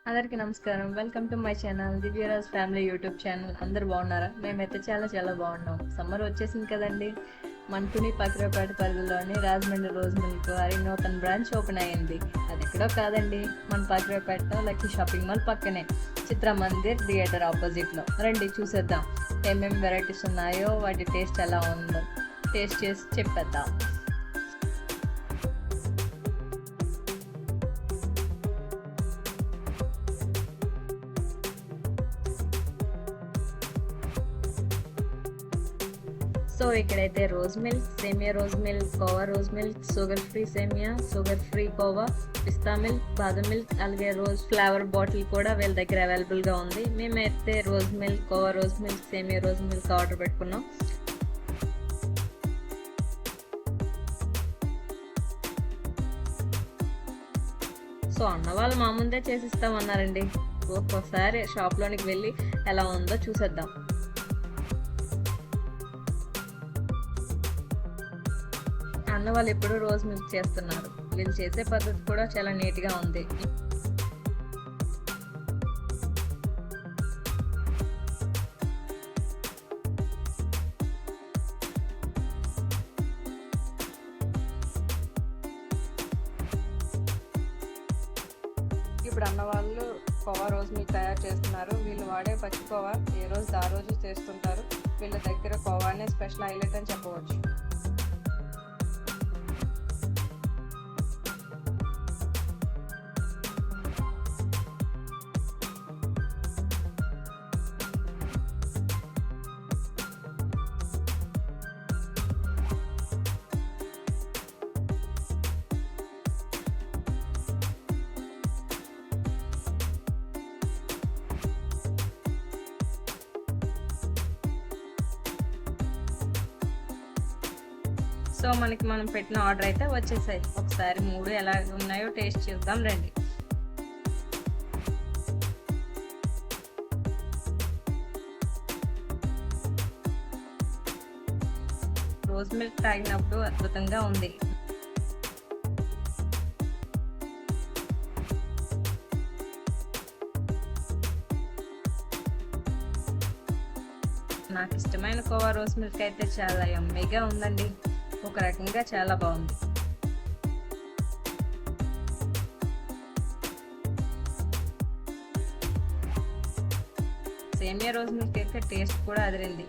అందరికీ నమస్కారం. Welcome to my channel Divyaraj family YouTube channel. అందరూ బాగున్నారా? మేమైతే చాలా బాగున్నాం. సమ్మర్ వచ్చేసింది కదండి. మంటుని పకిరపేట పరిధిలోని రాజమండ్రి రోజ్ మిల్క్ వారి నూతన బ్రాంచ్ ఓపెన్ అయ్యింది. అది ఎక్కడో కాదండి, మన పకిరపేట లక్కీ షాపింగ్ మాల్ పక్కనే చిత్ర మందిర్ థియేటర్ ఆపోజిట్లో. రండి చూసేద్దాం ఏమేమి వెరైటీస్ ఉన్నాయో, వాటి టేస్ట్ ఎలా ఉందో టేస్ట్ చేసి చెప్పేద్దాం. సో ఇక్కడైతే రోజ్ మిల్క్, సేమియా rose milk, khoa rose milk, sugar free సేమియా, షుగర్ ఫ్రీ కోవా, పిస్తా మిల్క్, బాదం మిల్క్, అలాగే రోజ్ ఫ్లేవర్ బాటిల్ కూడా వీళ్ళ దగ్గర అవైలబుల్గా ఉంది. మేమైతే rose milk, khoa rose milk, సేమియా రోజ్ మిల్క్ ఆర్డర్ పెట్టుకున్నాం. సో అన్న వాళ్ళు మా ముందే చేసిస్తామన్నారండి. ఒక్కోసారి షాప్లోనికి వెళ్ళి ఎలా ఉందో చూసేద్దాం. అన్న వాళ్ళు ఎప్పుడు రోజ్ మిల్క్ చేస్తున్నారు. వీళ్ళు చేసే పద్ధతి కూడా చాలా నీట్గా ఉంది. ఇప్పుడు అన్న వాళ్ళు కోవా రోజ్ మిల్క్ తయారు చేస్తున్నారు. వీళ్ళు వాడే పచ్చి కోవా ఏ రోజు ఆ రోజు చేస్తుంటారు. వీళ్ళ దగ్గర కోవానే స్పెషల్ హైలైట్ అని చెప్పవచ్చు. సో మనం పెట్టిన ఆర్డర్ అయితే వచ్చేసాయి. ఒకసారి మూడు ఎలా ఉన్నాయో టేస్ట్ చేద్దాం రండి. రోజ్ మిల్క్ తాగినప్పుడు అద్భుతంగా ఉంది. నాకు ఇష్టమైన కోవా రోజ్ మిల్క్ అయితే చాలా యమ్మీగా ఉందండి. ఒక రకంగా చాలా బాగుంది. సేమియా రోజ్ మిల్క్ అయితే టేస్ట్ కూడా అదిరింది.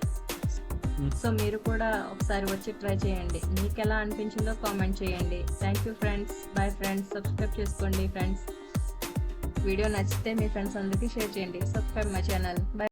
సో మీరు కూడా ఒకసారి వచ్చి ట్రై చేయండి. మీకు ఎలా అనిపించిందో కామెంట్ చేయండి. Thank you friends. Bye friends. Subscribe చేసుకోండి ఫ్రెండ్స్. వీడియో నచ్చితే మీ ఫ్రెండ్స్ అందరికీ షేర్ చేయండి. Subscribe my channel. బాయ్.